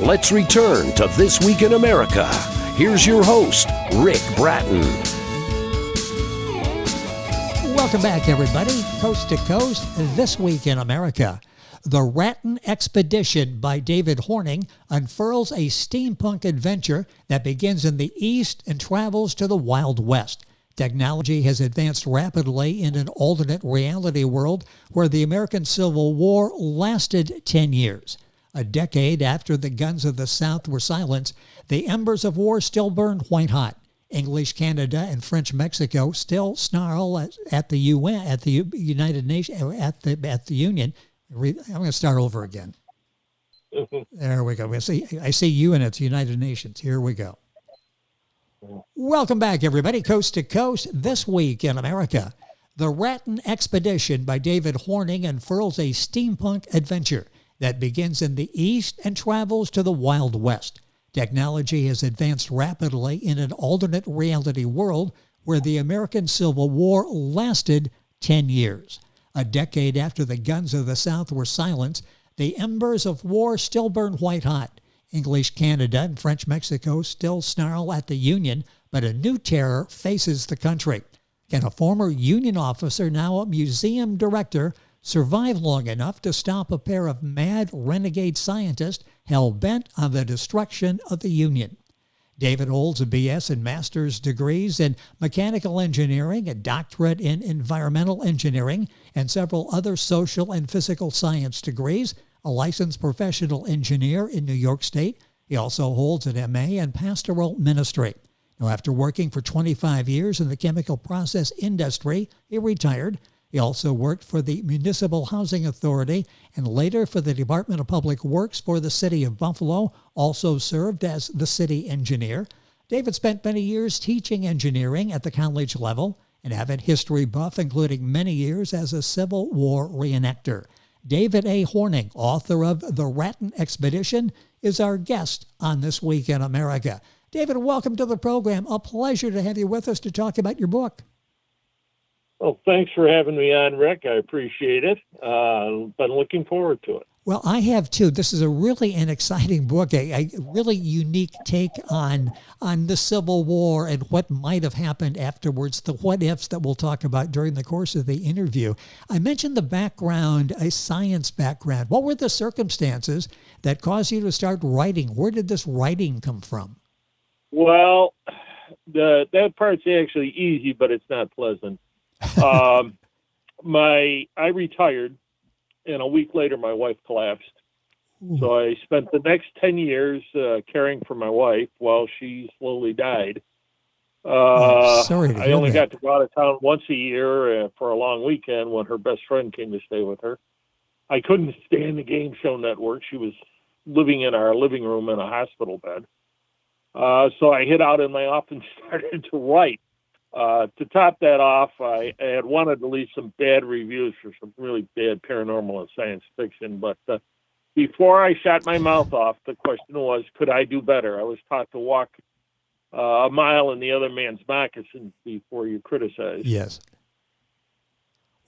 Let's return to This Week in America. Here's your host, Rick Bratton. Welcome back, everybody. Coast to Coast, This Week in America. The Ratten Expedition by David Hornung unfurls a steampunk adventure that begins in the East and travels to the Wild West. Technology has advanced rapidly in an alternate reality world where the American Civil War lasted 10 years. A decade after the guns of the South were silenced, the embers of war still burned white hot. English Canada and French Mexico still snarl at the UN, at the United Nations, at the Union. I'm going to start over again. There we go. I see you and it's United Nations. Here we go. Welcome back, everybody. Coast to Coast, This Week in America. The Ratten Expedition by David Hornung unfurls a steampunk adventure that begins in the East and travels to the Wild West. Technology has advanced rapidly in an alternate reality world where the American Civil War lasted 10 years. A decade after the guns of the South were silenced, the embers of war still burn white hot. English Canada and French Mexico still snarl at the Union, but a new terror faces the country. Can a former Union officer, now a museum director, survive long enough to stop a pair of mad renegade scientists hell-bent on the destruction of the Union? David holds a BS and master's degrees in mechanical engineering, a doctorate in environmental engineering, and several other social and physical science degrees, a licensed professional engineer in New York State. He also holds an MA in pastoral ministry. Now, after working for 25 years in the chemical process industry, he retired. He also worked for the Municipal Housing Authority and later for the Department of Public Works for the City of Buffalo, also served as the city engineer. David spent many years teaching engineering at the college level, an avid history buff, including many years as a Civil War reenactor. David A. Hornung, author of The Ratten Expedition, is our guest on This Week in America. David, welcome to the program. A pleasure to have you with us to talk about your book. Well, thanks for having me on, Rick. I appreciate it. Been looking forward to it. Well, I have too. This is an exciting book, a really unique take on the Civil War and what might have happened afterwards, the what-ifs that we'll talk about during the course of the interview. I mentioned the background, a science background. What were the circumstances that caused you to start writing? Where did this writing come from? Well, that part's actually easy, but it's not pleasant. I retired, and a week later my wife collapsed. Ooh. So I spent the next 10 years caring for my wife while she slowly died. Sorry to I hear only that. got to go out of town once a year for a long weekend when her best friend came to stay with her. I couldn't stand the game show network. She was living in our living room in a hospital bed. So I hid out in my office and started to write. To top that off, I had wanted to leave some bad reviews for some really bad paranormal and science fiction, but before I shot my mouth off, the question was, could I do better? I was taught to walk a mile in the other man's moccasins before you criticize. Yes.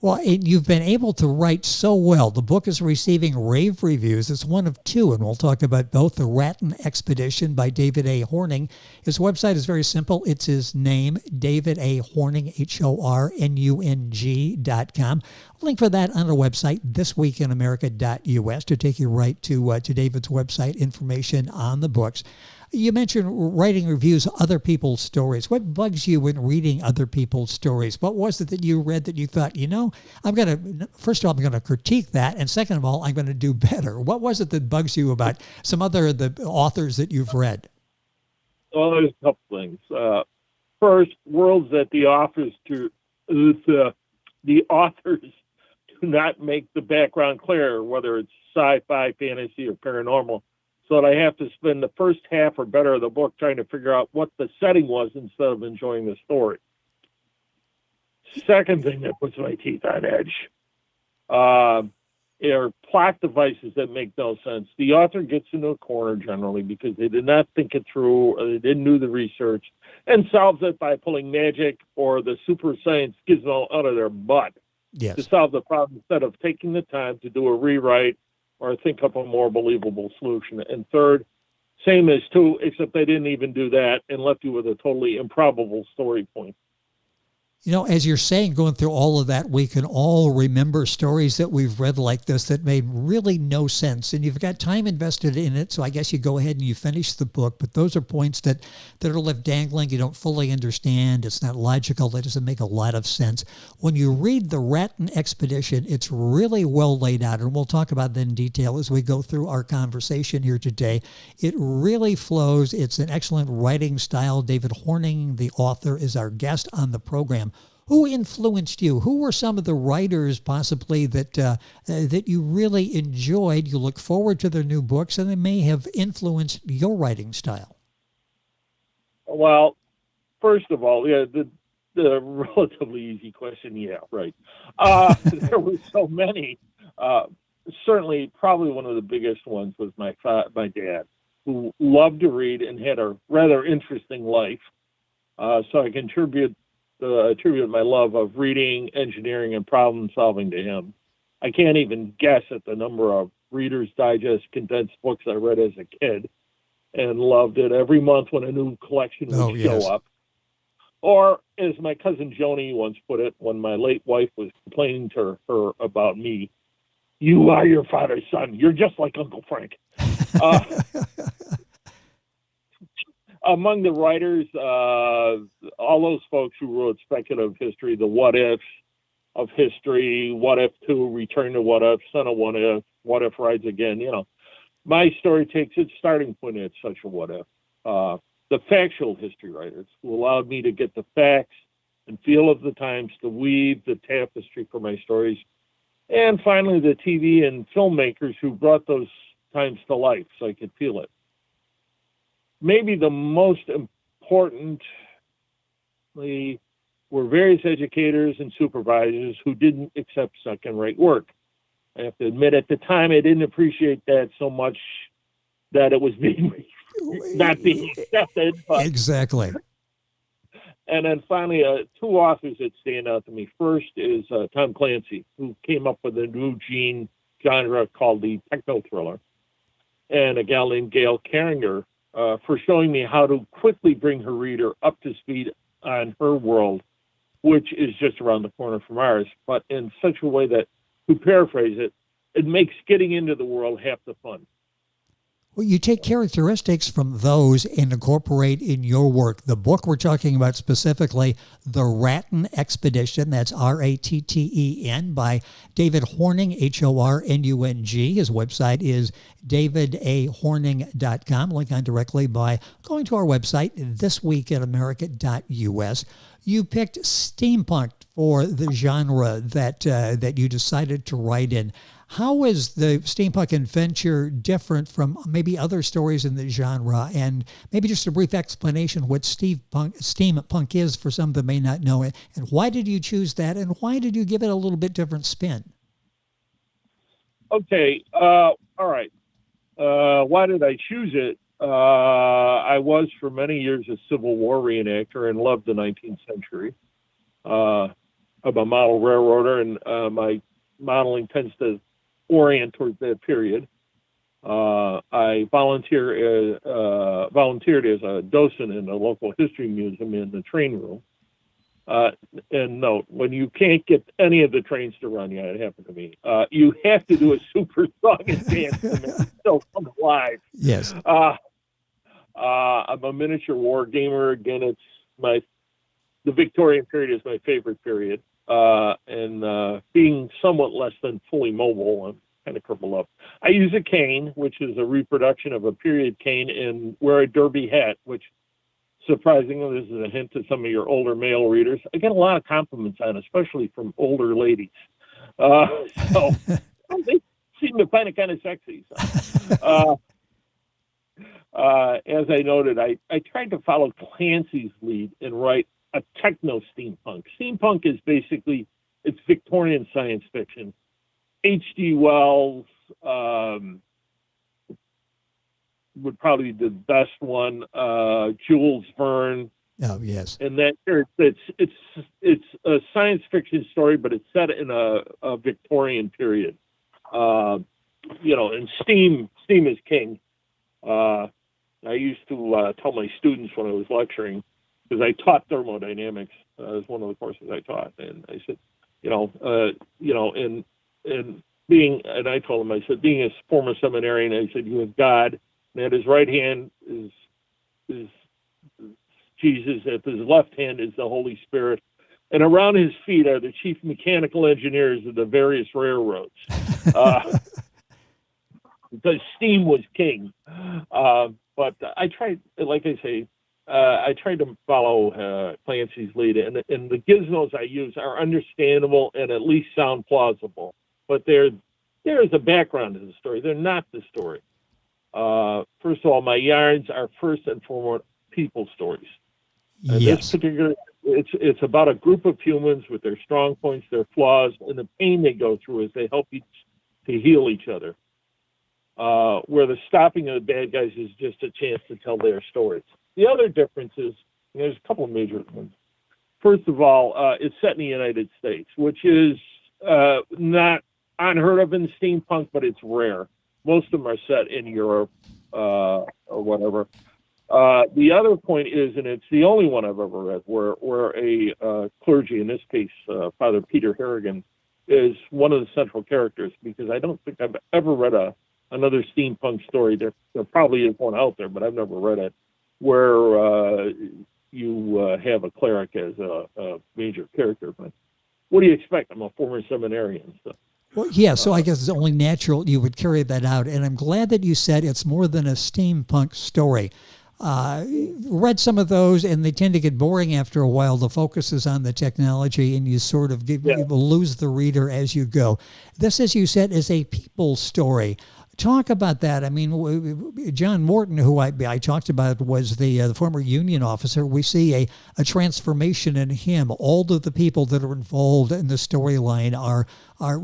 Well, you've been able to write so well. The book is receiving rave reviews. It's one of two, and we'll talk about both. The Ratten Expedition by David A. Hornung. His website is very simple. It's his name, David A. Hornung, HORNUNG.com. Link for that on our website, thisweekinamerica.us, to take you right to David's website, information on the books. You mentioned writing reviews of other people's stories. What bugs you when reading other people's stories? What was it that you read that you thought, first of all, I'm going to critique that, and second of all, I'm going to do better? What was it that bugs you about some other the authors that you've read? Well, there's a couple things. First, worlds that the authors do not make the background clear, whether it's sci-fi, fantasy, or paranormal. So that I have to spend the first half or better of the book trying to figure out what the setting was instead of enjoying the story. Second thing that puts my teeth on edge are plot devices that make no sense. The author gets into a corner generally because they did not think it through or they didn't do the research and solves it by pulling magic or the super science gizmo out of their butt to solve the problem instead of taking the time to do a rewrite or think up a more believable solution. And third, Same as 2, except they didn't even do that and left you with a totally improbable story point. You know, as you're saying, going through all of that, we can all remember stories that we've read like this that made really no sense. And you've got time invested in it, so I guess you go ahead and you finish the book. But those are points that are left dangling. You don't fully understand. It's not logical. It doesn't make a lot of sense. When you read The Ratten Expedition, it's really well laid out. And we'll talk about that in detail as we go through our conversation here today. It really flows. It's an excellent writing style. David Hornung, the author, is our guest on the program. Who influenced you? Who were some of the writers possibly that that you really enjoyed? You look forward to their new books, and they may have influenced your writing style. Well, first of all, yeah, the relatively easy question, yeah, right. There were so many. Certainly, probably one of the biggest ones was my dad, who loved to read and had a rather interesting life. So I attribute my love of reading, engineering, and problem solving to him. I can't even guess at the number of Reader's Digest condensed books I read as a kid, and loved it every month when a new collection would show up. Or, as my cousin Joni once put it, when my late wife was complaining to her about me, "You are your father's son. You're just like Uncle Frank." Among the writers, all those folks who wrote speculative history, the what ifs of history, What If 2, Return to What If, Son of What If Rides Again, my story takes its starting point at such a what if. The factual history writers who allowed me to get the facts and feel of the times to weave the tapestry for my stories. And finally, the TV and filmmakers who brought those times to life so I could feel it. Maybe the most important were various educators and supervisors who didn't accept second-rate work. I have to admit, at the time, I didn't appreciate that so much that it was not being accepted. But, exactly. And then finally, 2 authors that stand out to me. First is Tom Clancy, who came up with a new genre called the techno-thriller, and a gal named Gail Carringer, for showing me how to quickly bring her reader up to speed on her world, which is just around the corner from ours, but in such a way that, to paraphrase it, it makes getting into the world half the fun. Well, you take characteristics from those and incorporate in your work. The book we're talking about specifically, The Ratten Expedition, that's Ratten by David Hornung, Hornung. His website is davidahornung.com. Link on directly by going to our website, thisweekinamerica.us. You picked steampunk for the genre that you decided to write in. How is the steampunk adventure different from maybe other stories in the genre? And maybe just a brief explanation what steampunk is for some that may not know it. And why did you choose that? And why did you give it a little bit different spin? Okay. All right. Why did I choose it? I was for many years a Civil War reenactor and loved the 19th century. I'm a model railroader, and my modeling tends to orient towards that period. I volunteered as a docent in a local history museum in the train room. And note, when you can't get any of the trains to run, it happened to me, you have to do a super song and dance to make it still come alive. Yes. I'm a miniature war gamer. Again, the Victorian period is my favorite period. And being somewhat less than fully mobile, I'm kind of crippled up. I use a cane, which is a reproduction of a period cane, and wear a derby hat, which, surprisingly, this is a hint to some of your older male readers, I get a lot of compliments on, especially from older ladies. So they seem to find it kind of sexy. So. As I noted, I tried to follow Clancy's lead and write a techno steampunk. Steampunk is basically, it's Victorian science fiction. H.G. Wells would probably be the best one. Jules Verne. Oh yes. And that it's a science fiction story, but it's set in a Victorian period. And steam is king. I used to tell my students when I was lecturing, because I taught thermodynamics as one of the courses I taught, and I said, and I told them, I said, being a former seminarian, I said, you have God, and at his right hand is Jesus, at his left hand is the Holy Spirit, and around his feet are the chief mechanical engineers of the various railroads. Because steam was king. But I tried, like I say, I tried to follow Clancy's lead, and the gizmos I use are understandable and at least sound plausible. But there is a background to the story. They're not the story. First of all, my yarns are first and foremost people stories. And Yes. this particular, it's about a group of humans with their strong points, their flaws, and the pain they go through as they help to heal each other. Where the stopping of the bad guys is just a chance to tell their stories. The other difference is, there's a couple of major ones. First of all, it's set in the United States, which is not unheard of in steampunk, but it's rare. Most of them are set in Europe or whatever. The other point is, and it's the only one I've ever read, where a clergy, in this case, Father Peter Harrigan, is one of the central characters, because I don't think I've ever read another steampunk story. There probably is one out there, but I've never read it, where you have a cleric as a major character. But what do you expect? I'm a former seminarian. So. Well, yeah, so I guess it's only natural you would carry that out. And I'm glad that you said it's more than a steampunk story. Read some of those, and they tend to get boring after a while. The focus is on the technology, and you sort of you lose the reader as you go. This, as you said, is a people story. Talk about that. I mean, John Morton, who I talked about, was the former Union officer. We see a transformation in him. All of the people that are involved in the storyline are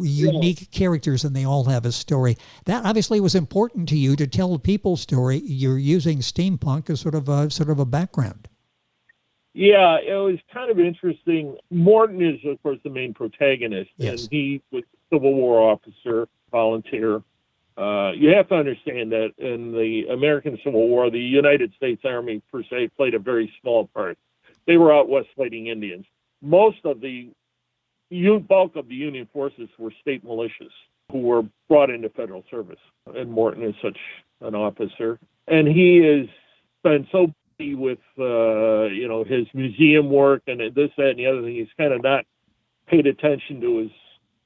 unique characters, and they all have a story. That obviously was important to you to tell a people story. You're using steampunk as sort of a background. Yeah, it was kind of interesting. Morton is, of course, the main protagonist, Yes. and he was a Civil War officer, volunteer. You have to understand that in the American Civil War, the United States Army, per se, played a very small part. They were out west fighting Indians. Most of the bulk of the Union forces were state militias who were brought into federal service. And Morton is such an officer. And he has been so busy with, his museum work and this, that, and the other thing. He's kind of not paid attention to his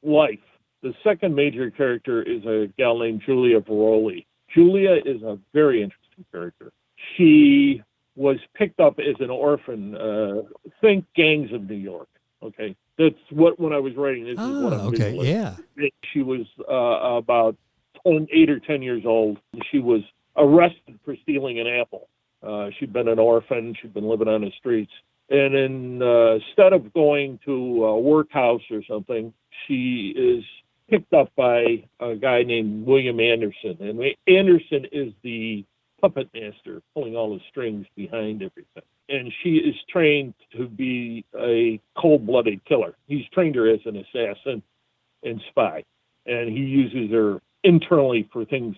life. The second major character is a gal named Julia Veroli. Julia is a very interesting character. She was picked up as an orphan. Think Gangs of New York. Okay, that's what when I was writing this is what I'm visualizing. Yeah. She was about 8 or 10 years old. She was arrested for stealing an apple. She'd been an orphan. She'd been living on the streets. And instead of going to a workhouse or something, she is picked up by a guy named William Anderson. And Anderson is the puppet master, pulling all the strings behind everything. And she is trained to be a cold-blooded killer. He's trained her as an assassin and spy. And he uses her internally for things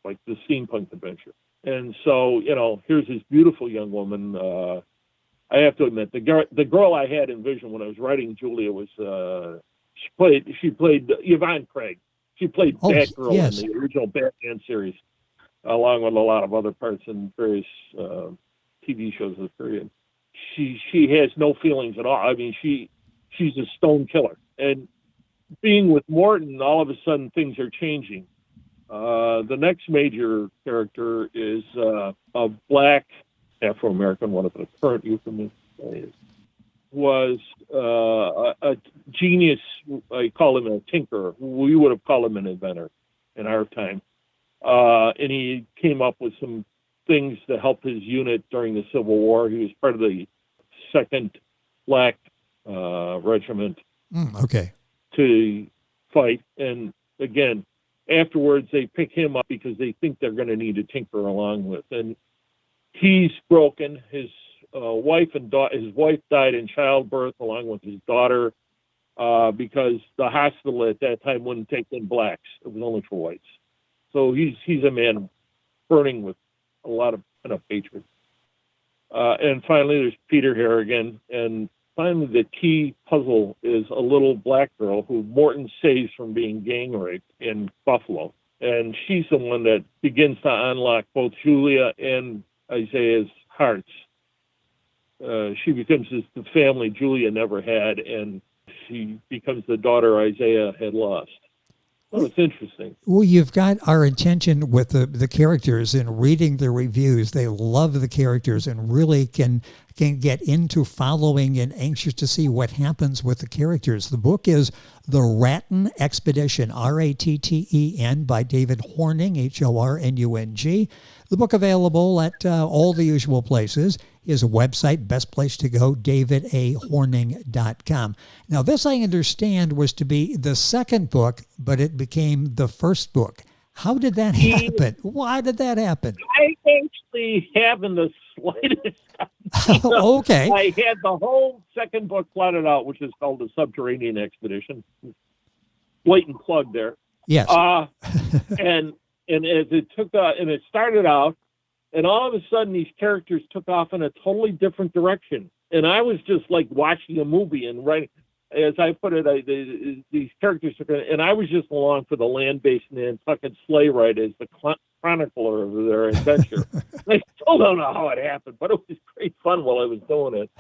like the steampunk adventure. And so, here's this beautiful young woman. I have to admit, the girl I had in vision when I was writing Julia was she played Yvonne Craig. She played Batgirl in the original Batman series, along with a lot of other parts in various TV shows of the period. She has no feelings at all. I mean, she's a stone killer. And being with Morton, all of a sudden things are changing. The next major character is a black Afro-American, one of the current euphemisms was a genius. I call him a tinkerer. We would have called him an inventor in our time. And he came up with some things to help his unit during the Civil War. He was part of the 2nd Black Regiment to fight. And again, afterwards, they pick him up because they think they're going to need a tinkerer along with. And he's broken. His wife died in childbirth along with his daughter because the hospital at that time wouldn't take in blacks. It was only for whites. So he's a man burning with a lot of enough hatred. And finally, there's Peter Harrigan. And finally, the key puzzle is a little black girl who Morton saves from being gang raped in Buffalo. And she's the one that begins to unlock both Julia and Isaiah's hearts. She becomes the family Julia never had, and she becomes the daughter Isaiah had lost. Oh, it's interesting. Well, you've got our attention with the characters and reading the reviews. They love the characters and really can get into following and anxious to see what happens with the characters. The book is The Ratten Expedition, Ratten, by David Hornung, Hornung. The book available at all the usual places. His website, best place to go, davidahorning.com. Now, this, I understand, was to be the second book, but it became the first book. How did that happen? Why did that happen? I actually haven't the slightest idea. Okay. I had the whole second book plotted out, which is called The Subterranean Expedition. Blatant plug there. Yes. And as it started out, and all of a sudden these characters took off in a totally different direction. And I was just like watching a movie and writing, as I put it, these characters took it, and I was just along for the land-based Nantucket sleigh ride as the chronicler of their adventure. I still don't know how it happened, but it was great fun while I was doing it.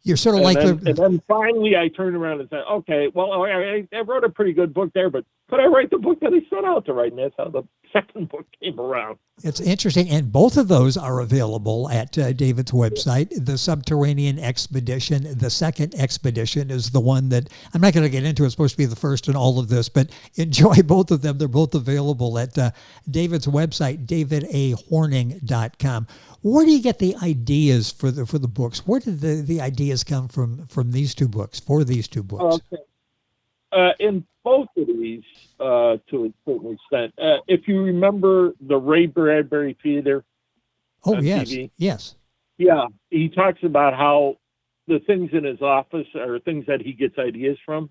You're sort of and then finally I turned around and said, okay, well, I wrote a pretty good book there, but could I write the book that I set out to write? And that's how the second book came around. It's interesting, and both of those are available at David's website. The Subterranean Expedition, the second expedition, is the one that I'm not going to get into. It's supposed to be the first in all of this, but enjoy both of them. They're both available at David's website, davidahorning.com. Where do you get the ideas for the books? Where did the ideas come from these two books, for these two books? Okay. In both of these, to a certain extent, if you remember the Ray Bradbury Theater on yes, TV, yes. Yeah, he talks about how the things in his office are things that he gets ideas from.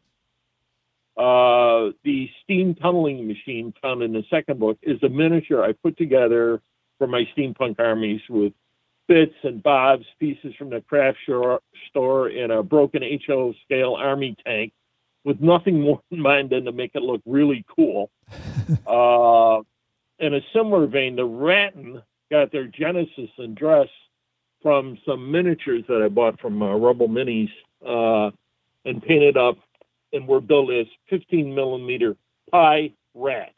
The steam tunneling machine found in the second book is a miniature I put together for my steampunk armies with bits and bobs, pieces from the craft store, and a broken HO scale army tank with nothing more in mind than to make it look really cool. In a similar vein, the Ratten got their genesis and dress from some miniatures that I bought from Rebel Minis and painted up, and were built as 15 millimeter pie rats.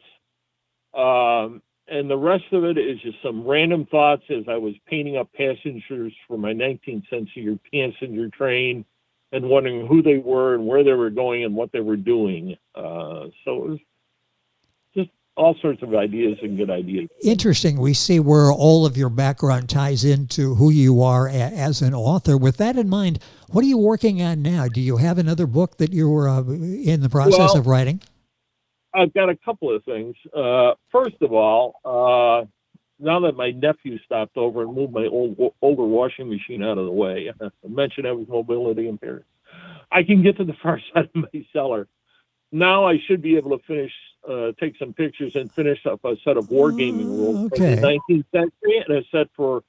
And the rest of it is just some random thoughts as I was painting up passengers for my 19th century passenger train and wondering who they were and where they were going and what they were doing. So it was just all sorts of ideas and good ideas. Interesting. We see where all of your background ties into who you are as an author. With that in mind, what are you working on now? Do you have another book that you're in the process of writing? I've got a couple of things. First of all, now that my nephew stopped over and moved my older washing machine out of the way, I mentioned I was mobility impaired, I can get to the far side of my cellar. Now I should be able to finish, take some pictures and finish up a set of wargaming rules from the 19th century and a set for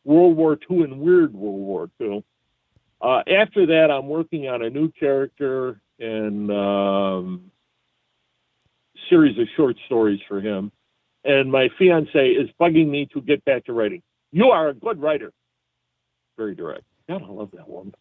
World War II and Weird World War II. After that, I'm working on a new character and series of short stories for him. And my fiance is bugging me to get back to writing. You are a good writer. Very direct. God, I love that woman.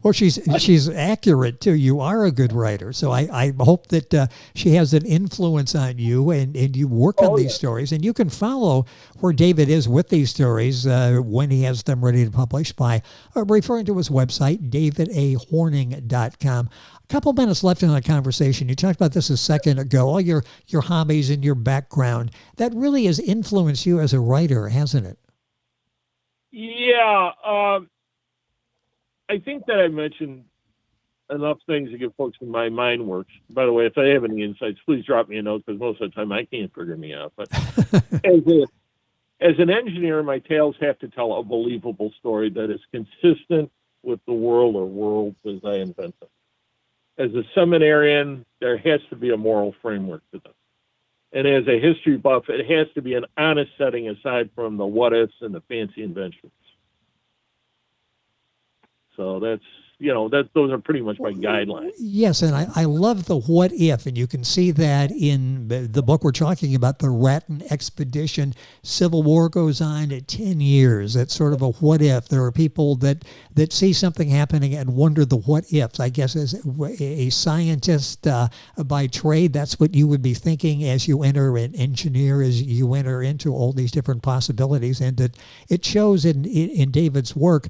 Well, she's accurate too. You are a good writer, so I hope that she has an influence on you, and you work on these stories, and you can follow where David is with these stories when he has them ready to publish by referring to his website, davidahorning.com. A couple minutes left in the conversation. You talked about this a second ago, all your hobbies and your background. That really has influenced you as a writer, hasn't it? Yeah, I think that I mentioned enough things to give folks in my mind works. By the way, if they have any insights, please drop me a note, because most of the time I can't figure me out. But as an engineer, my tales have to tell a believable story that is consistent with the world or worlds as I invent them. As a seminarian, there has to be a moral framework to them. And as a history buff, it has to be an honest setting aside from the what ifs and the fancy inventions. So those are pretty much my guidelines. Yes, and I love the what if, and you can see that in the book we're talking about, the Ratten Expedition. Civil War goes on at 10 years. It's sort of a what if. There are people that see something happening and wonder the what ifs. I guess as a scientist by trade, that's what you would be thinking as you enter an engineer, as you enter into all these different possibilities, and it shows in David's work.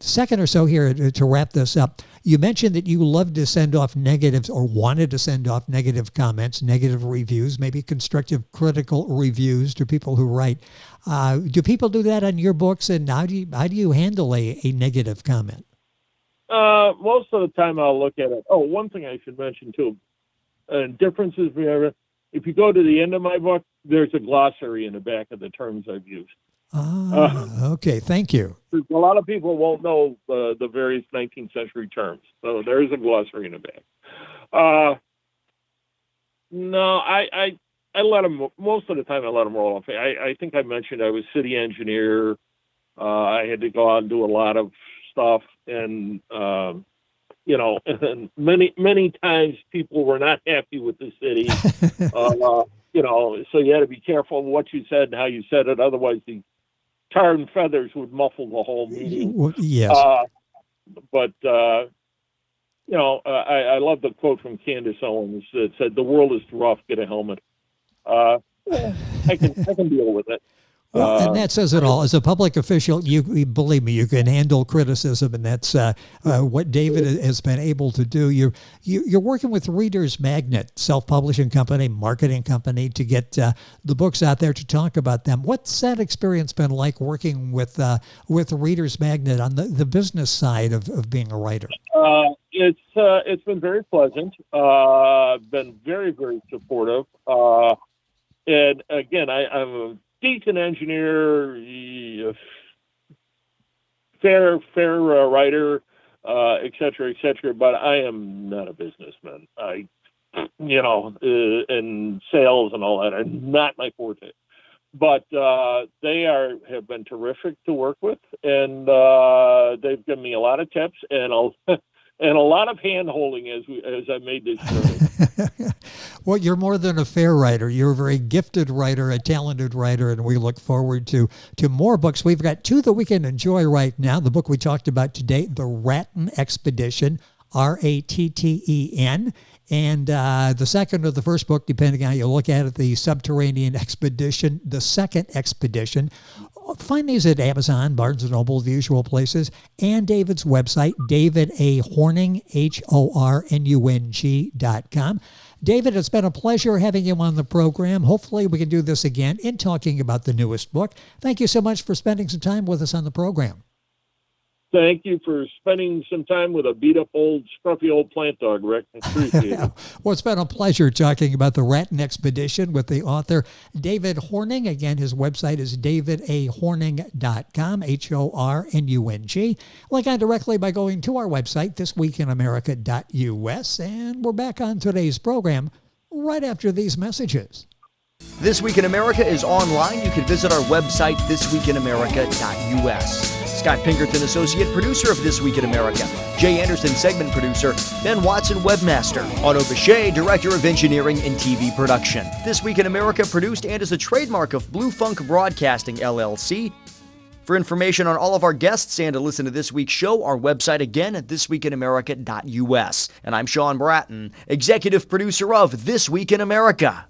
Second or so here to wrap this up. You mentioned that you love to send off negatives, or wanted to send off negative comments, negative reviews, maybe constructive critical reviews to people who write. Do people do that on your books, and how do you handle a negative comment? Most of the time I'll look at it. Oh, one thing I should mention too, differences. If you go to the end of my book, there's a glossary in the back of the terms I've used. Okay, thank you. A lot of people won't know the various 19th century terms, so there is a glossary in the back. No, I let them, most of the time I let them roll off. I think I mentioned I was city engineer. I had to go out and do a lot of stuff, and and many times people were not happy with the city. So you had to be careful of what you said and how you said it, otherwise the tar and feathers would muffle the whole meeting. Yes. I love the quote from Candace Owens that said, "The world is rough, get a helmet." I can deal with it. Well, and that says it all. As a public official, you believe me, you can handle criticism, and that's what David has been able to do. You're working with Reader's Magnet, self-publishing company, marketing company, to get the books out there to talk about them. What's that experience been like working with Reader's Magnet on the business side of being a writer? It's been very pleasant. Been very, very supportive. And again, I'm a decent engineer, fair writer, et cetera, but I am not a businessman. And sales and all that are not my forte. But they have been terrific to work with, and they've given me a lot of tips and a lot of hand-holding as I made this journey. Well, you're more than a fair writer. You're a very gifted writer, a talented writer, and we look forward to more books. We've got two that we can enjoy right now. The book we talked about today, The Ratten Expedition, Ratten, and the second or the first book, depending on how you look at it, The Subterranean Expedition, The Second Expedition. Find these at Amazon, Barnes & Noble, the usual places, and David's website, David A. Hornung, HORNUNG.com. David, it's been a pleasure having you on the program. Hopefully we can do this again in talking about the newest book. Thank you so much for spending some time with us on the program. Thank you for spending some time with a beat-up scruffy old plant dog, Rick. I appreciate it. Well, it's been a pleasure talking about the Ratten Expedition with the author, David Hornung. Again, his website is davidahornung.com, HORNUNG. Link on directly by going to our website, thisweekinamerica.us. And we're back on today's program right after these messages. This Week in America is online. You can visit our website, thisweekinamerica.us. Scott Pinkerton, associate producer of This Week in America. Jay Anderson, segment producer. Ben Watson, webmaster. Otto Bechet, director of engineering and TV production. This Week in America produced and is a trademark of Blue Funk Broadcasting, LLC. For information on all of our guests and to listen to this week's show, our website again at thisweekinamerica.us. And I'm Sean Bratton, executive producer of This Week in America.